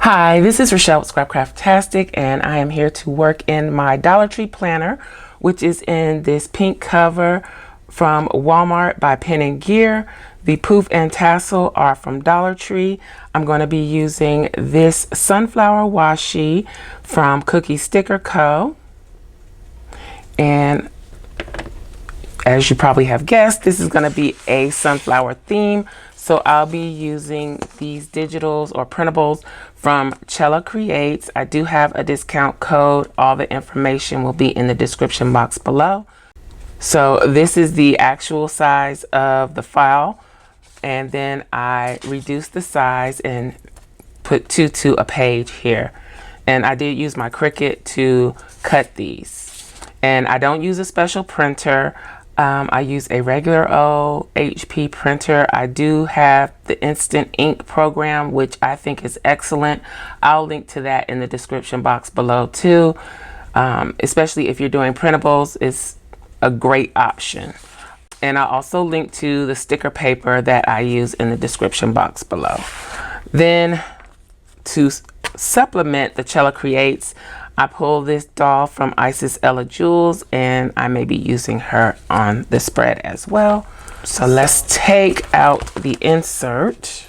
Hi, this is Rachelle with Scrapcraftastic, and I am here to work in my Dollar Tree planner, which is in this pink cover from Walmart by Pen and Gear. The poof and tassel are from Dollar Tree. I'm going to be using this sunflower washi from Cookie Sticker Co. And as you probably have guessed, this is going to be a sunflower theme. So I'll be using these digitals or printables from CHELA Creates. I do have a discount code. All the information will be in the description box below. So this is the actual size of the file. And then I reduced the size and put 2 to a page here. And I did use my Cricut to cut these. And I don't use a special printer. I use a regular old HP printer. I do have the Instant Ink program, which I think is excellent. I'll link to that in the description box below too. Especially if you're doing printables, it's a great option. And I'll also link to the sticker paper that I use in the description box below. Then to supplement the CHELA Creates, I pulled this doll from Isis Ella Jewels, and I may be using her on the spread as well. So let's take out the insert.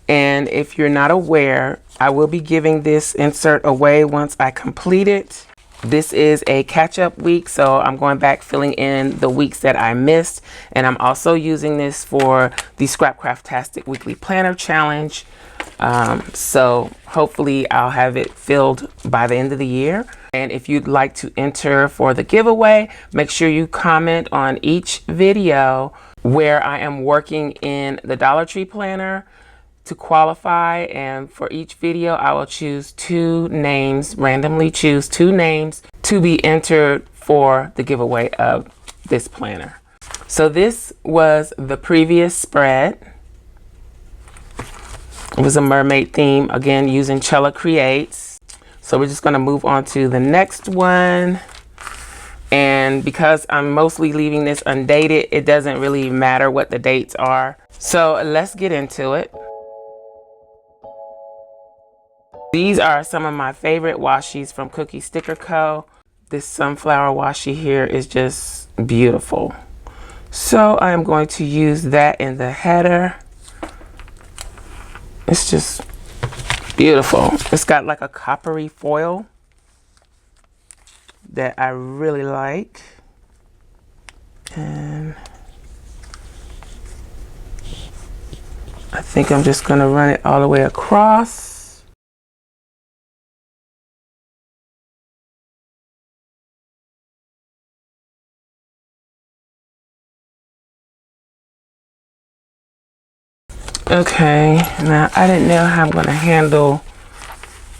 And if you're not aware, I will be giving this insert away once I complete it. This is a catch-up week, so I'm going back filling in the weeks that I missed. And I'm also using this for the Scrapcraftastic Weekly Planner Challenge. So hopefully I'll have it filled by the end of the year. And if you'd like to enter for the giveaway, make sure you comment on each video where I am working in the Dollar Tree planner to qualify. And for each video, I will choose 2 names, randomly choose 2 names to be entered for the giveaway of this planner. So this was the previous spread. It was a mermaid theme, again using CHELA Creates. So we're just going to move on to the next one. And because I'm mostly leaving this undated, it doesn't really matter what the dates are. So let's get into it. These are some of my favorite washis from Cookie Sticker Co. This sunflower washi here is just beautiful. So I am going to use that in the header. It's just beautiful. It's got like a coppery foil that I really like. And I think I'm just going to run it all the way across. Okay, now I didn't know how I'm going to handle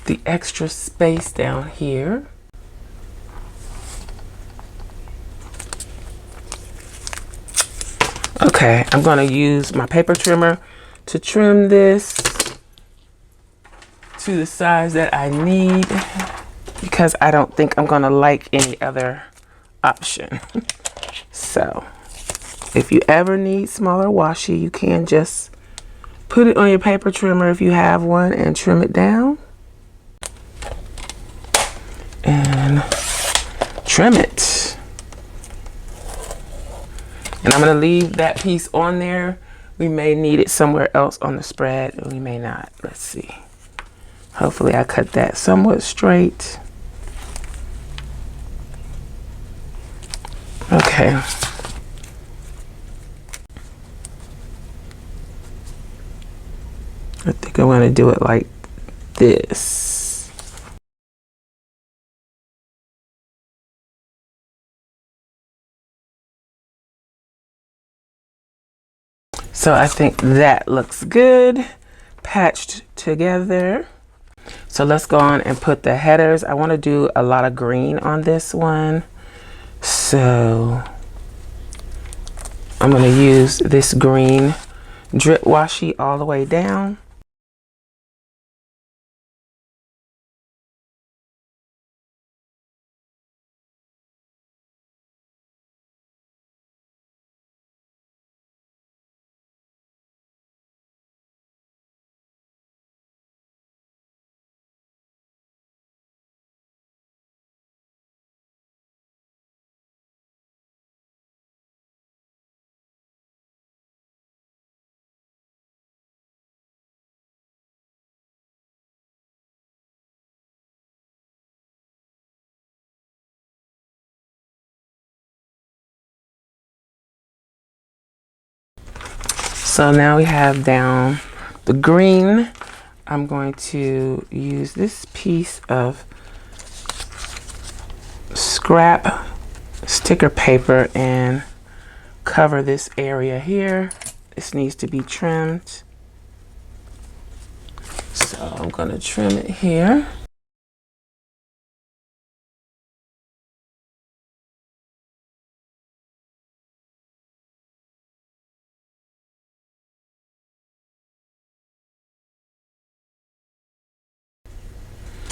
the extra space down here. Okay, I'm going to use my paper trimmer to trim this to the size that I need, because I don't think I'm going to like any other option. So if you ever need smaller washi, you can just put it on your paper trimmer if you have one and trim it down. And trim it. And I'm going to leave that piece on there. We may need it somewhere else on the spread, and we may not. Let's see. Hopefully I cut that somewhat straight. Okay. I think I'm going to do it like this. So I think that looks good, patched together. So let's go on and put the headers. I want to do a lot of green on this one. So I'm going to use this green drip washi all the way down. So now we have down the green. I'm going to use this piece of scrap sticker paper and cover this area here. This needs to be trimmed. So I'm going to trim it here.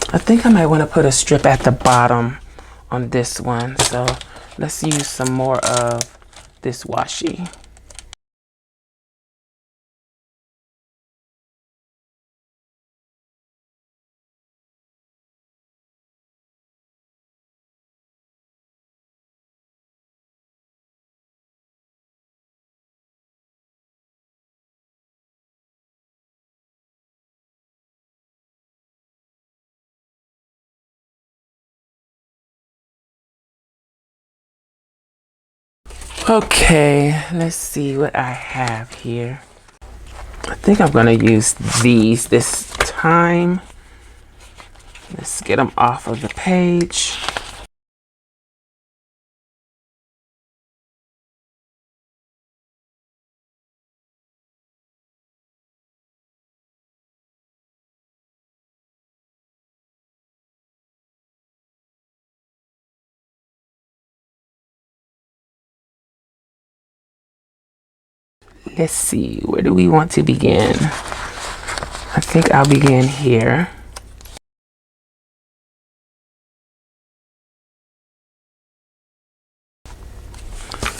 I think I might want to put a strip at the bottom on this one. So let's use some more of this washi. Okay, let's see what I have here. I think I'm gonna use these this time. Let's get them off of the page. Let's see, where do we want to begin? I think I'll begin here.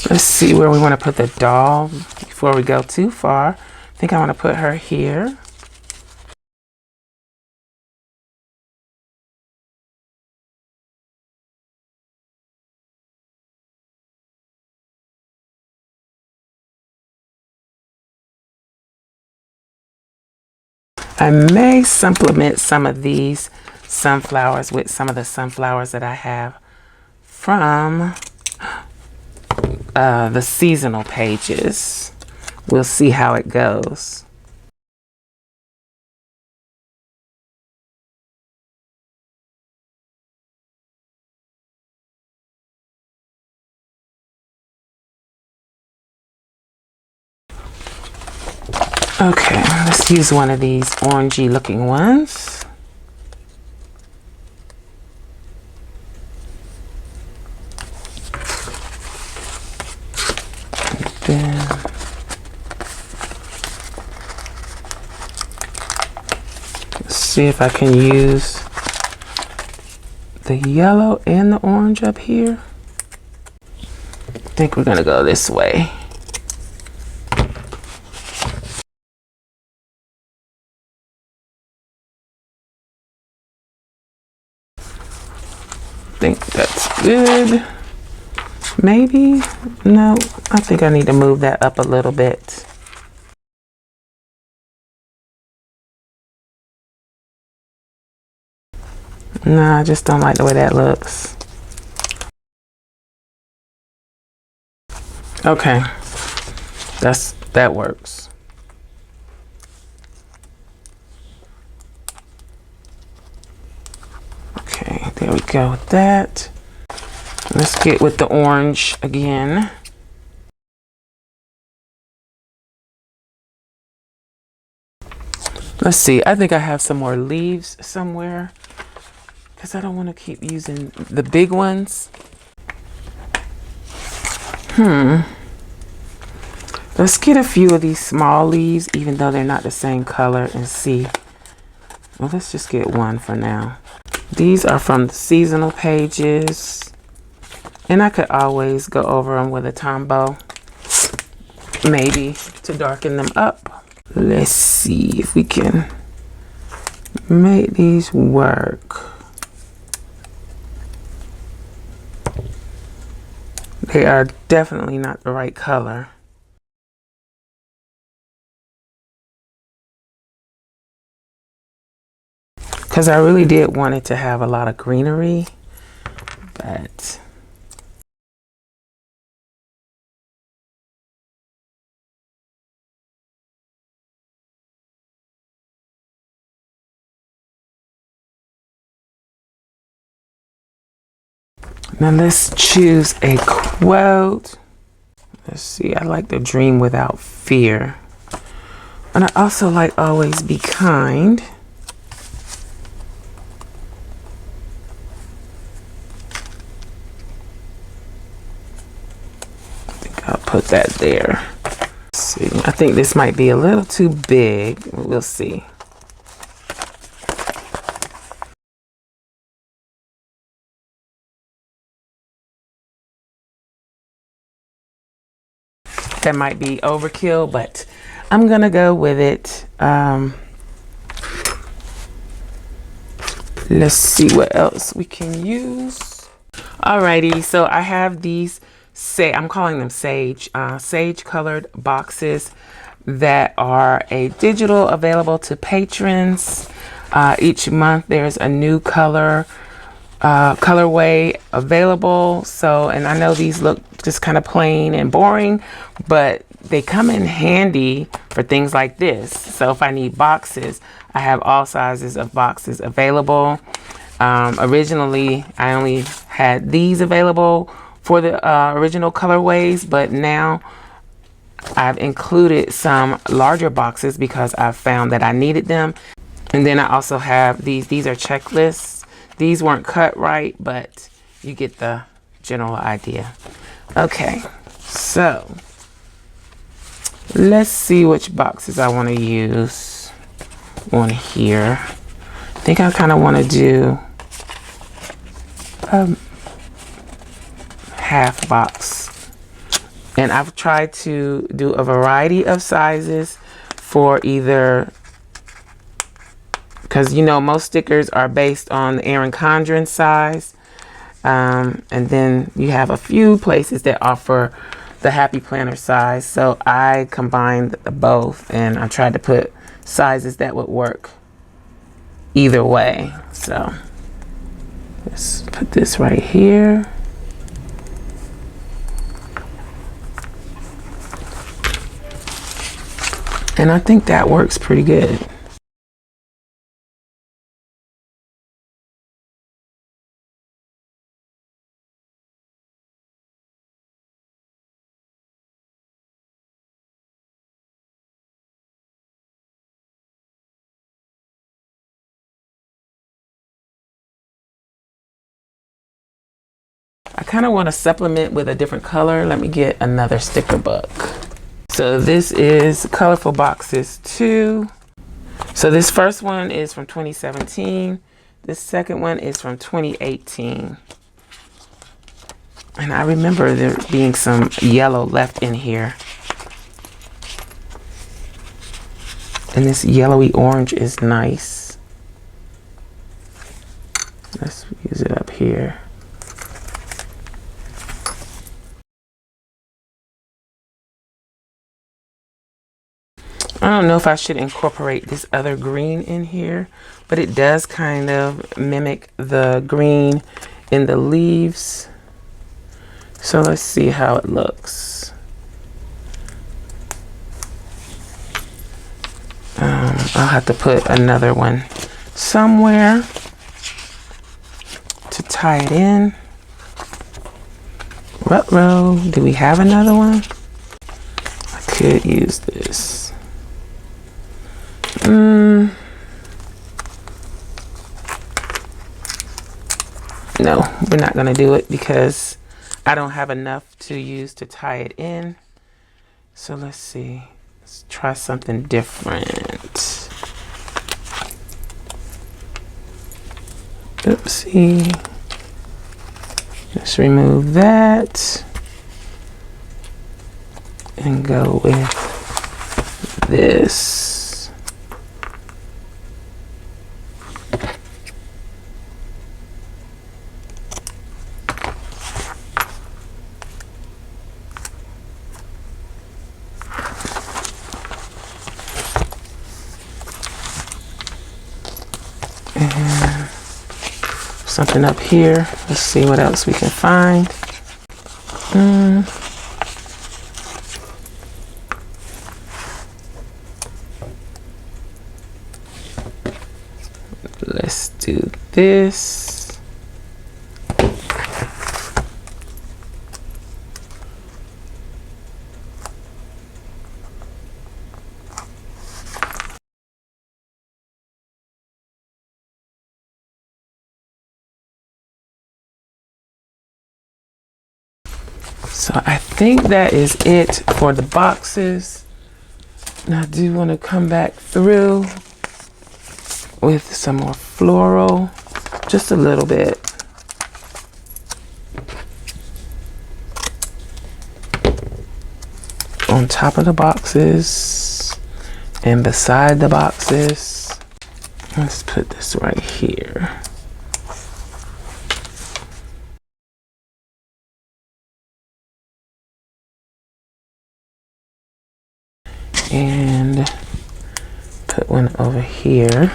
Let's see where we want to put the doll before we go too far. I think I want to put her here. I may supplement some of these sunflowers with some of the sunflowers that I have from the seasonal pages. We'll see how it goes. Okay, let's use one of these orangey looking ones. Then let's see if I can use the yellow and the orange up here. I think we're gonna go this way. I think that's good. Maybe? No, I think I need to move that up a little bit. No, I just don't like the way that looks. Okay, that works. Okay, there we go with that. Let's get with the orange again. Let's see, I think I have some more leaves somewhere because I don't want to keep using the big ones. Let's get a few of these small leaves, even though they're not the same color, and see. Well, let's just get one for now. These are from the seasonal pages, and I could always go over them with a Tombow, maybe to darken them up. Let's see if we can make these work. They are definitely not the right color. Because I really did want it to have a lot of greenery, but Now let's choose a quote. Let's see, I like the dream without fear. And I also like always be kind. I think I'll put that there. Let's see, I think this might be a little too big. We'll see. That might be overkill, but I'm gonna go with it. Let's see what else we can use. Alrighty, so I have these, I'm calling them sage colored boxes that are a digital available to patrons. Each month there's a new colorway available. So, and I know these look just kind of plain and boring, but they come in handy for things like this. So if I need boxes, I have all sizes of boxes available. Originally I only had these available for the original colorways, but now I've included some larger boxes because I've found that I needed them. And then I also have these are checklists. These weren't cut right, but you get the general idea. Okay, so let's see which boxes I want to use on here. I think I kind of want to do a half box. And I've tried to do a variety of sizes for either, because you know most stickers are based on the Erin Condren size, and then you have a few places that offer the Happy Planner size. So I combined both, and I tried to put sizes that would work either way. So let's put this right here. And I think that works pretty good. I kind of want to supplement with a different color. Let me get another sticker book. So this is Colorful Boxes 2. So this first one is from 2017. This second one is from 2018. And I remember there being some yellow left in here. And this yellowy orange is nice. Let's use it up here. I don't know if I should incorporate this other green in here, but it does kind of mimic the green in the leaves. So let's see how it looks. I'll have to put another one somewhere to tie it in. Ruh-roh, do we have another one? I could use this. No, we're not gonna do it because I don't have enough to use to tie it in. So let's see, let's try something different. Oopsie. Let's remove that and go with this. And something up here. Let's see what else we can find. Let's do this. So I think that is it for the boxes. And I do want to come back through with some more floral, just a little bit. On top of the boxes and beside the boxes. Let's put this right here. And put one over here.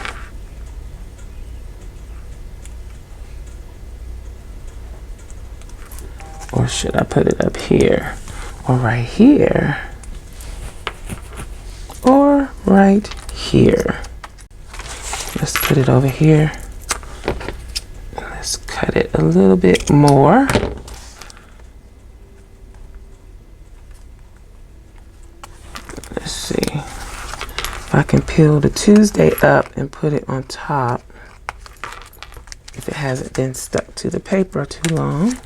Or should I put it up here? Or right here? Or right here? Let's put it over here. Let's cut it a little bit more. Let's see if I can peel the Tuesday up and put it on top. If it hasn't been stuck to the paper too long,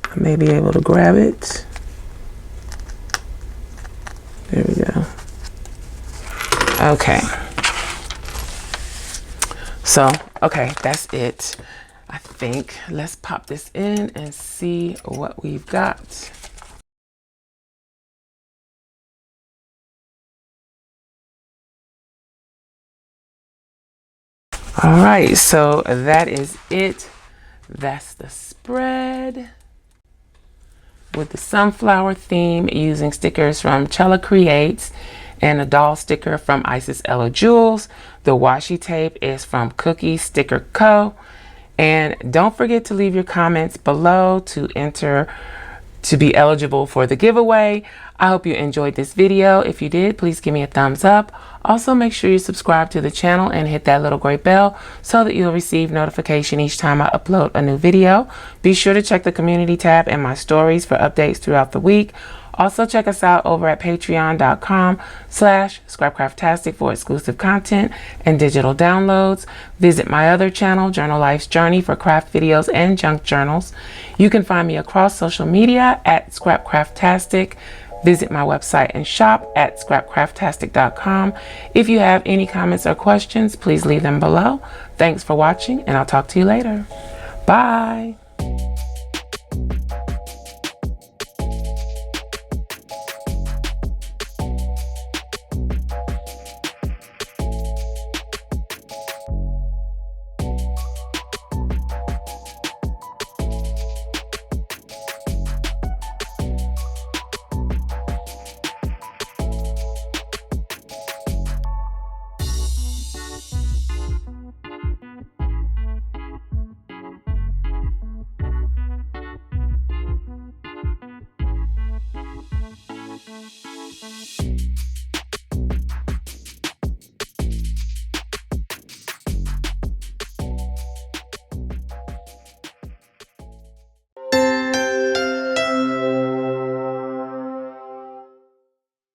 I may be able to grab it. There we go. Okay. So, okay, that's it. I think let's pop this in and see what we've got. All right, so that is it. That's the spread with the sunflower theme using stickers from CHELA Creates and a doll sticker from Isis Ella Jewels. The washi tape is from Cookie Sticker Co. And don't forget to leave your comments below to enter to be eligible for the giveaway. I hope you enjoyed this video. If you did, please give me a thumbs up. Also, make sure you subscribe to the channel and hit that little gray bell so that you'll receive notification each time I upload a new video. Be sure to check the community tab and my stories for updates throughout the week. Also, check us out over at patreon.com/Scrapcraftastic for exclusive content and digital downloads. Visit my other channel, Journal Life's Journey, for craft videos and junk journals. You can find me across social media at Scrapcraftastic. Visit my website and shop at Scrapcraftastic.com. If you have any comments or questions, please leave them below. Thanks for watching, and I'll talk to you later. Bye.